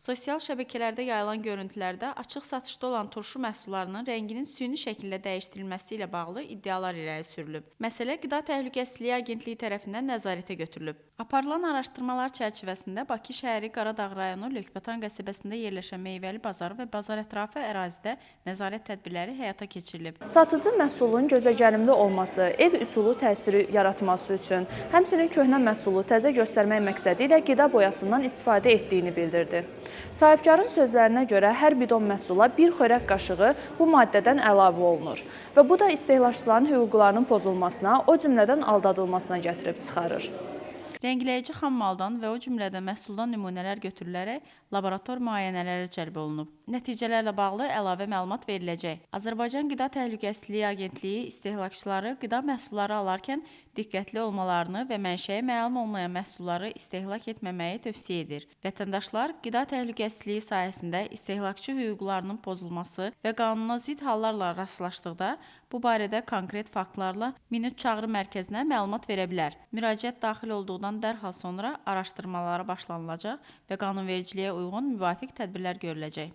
Sosial şəbəkələrdə yayılan görüntülərdə açıq satışda olan turşu məhsullarının rənginin süni şəkildə dəyişdirilməsi ilə bağlı iddialar irəli sürülüb. Məsələ Qida Təhlükəsizliyi Agentliyi tərəfindən nəzarətə götürülüb. Aparılan araşdırmalar çərçivəsində Bakı şəhəri Qaradağ rayonu Lökbatan qəsəbəsində yerləşən meyvəli bazarı və bazar ətrafı ərazidə nəzarət tədbirləri həyata keçirilib. Satıcı məhsulun gözəgəlimli olması, ev üsulu təsiri yaratması üçün, həmçinin köhnə məhsulu təzə göstərmək məqsədi ilə qida boyasından istifadə etdiyini bildirdi. Sahibkarın sözlərinə görə hər bidon məhsula bir xörək qaşığı bu maddədən əlavə olunur və bu da istehlakçıların hüquqlarının pozulmasına, o cümlədən aldadılmasına gətirib çıxarır. Rəngləyici xam maldan və o cümlədən məhsuldan nümunələr götürülərək laborator müayinələrə cəlb olunub. Nəticələrlə bağlı əlavə məlumat veriləcək. Azərbaycan Qida Təhlükəsizliyi Agentliyi istehlakçıları qida məhsulları alarkən diqqətli olmalarını və mənşəyi məlum olmayan məhsulları istehlak etməməyi tövsiyə edir. Vətəndaşlar qida təhlükəsizliyi sahəsində istehlakçı hüquqlarının pozulması və qanuna zidd hallarla rastlaşdıqda bu barədə konkret faktlarla Minut Çağrı Mərkəzinə məlumat verə bilər. Müraciət daxil olduğundan dərhal sonra araşdırmalara başlanılacaq və qanunvericiliyə uyğun müvafiq tədbirlər görüləcək.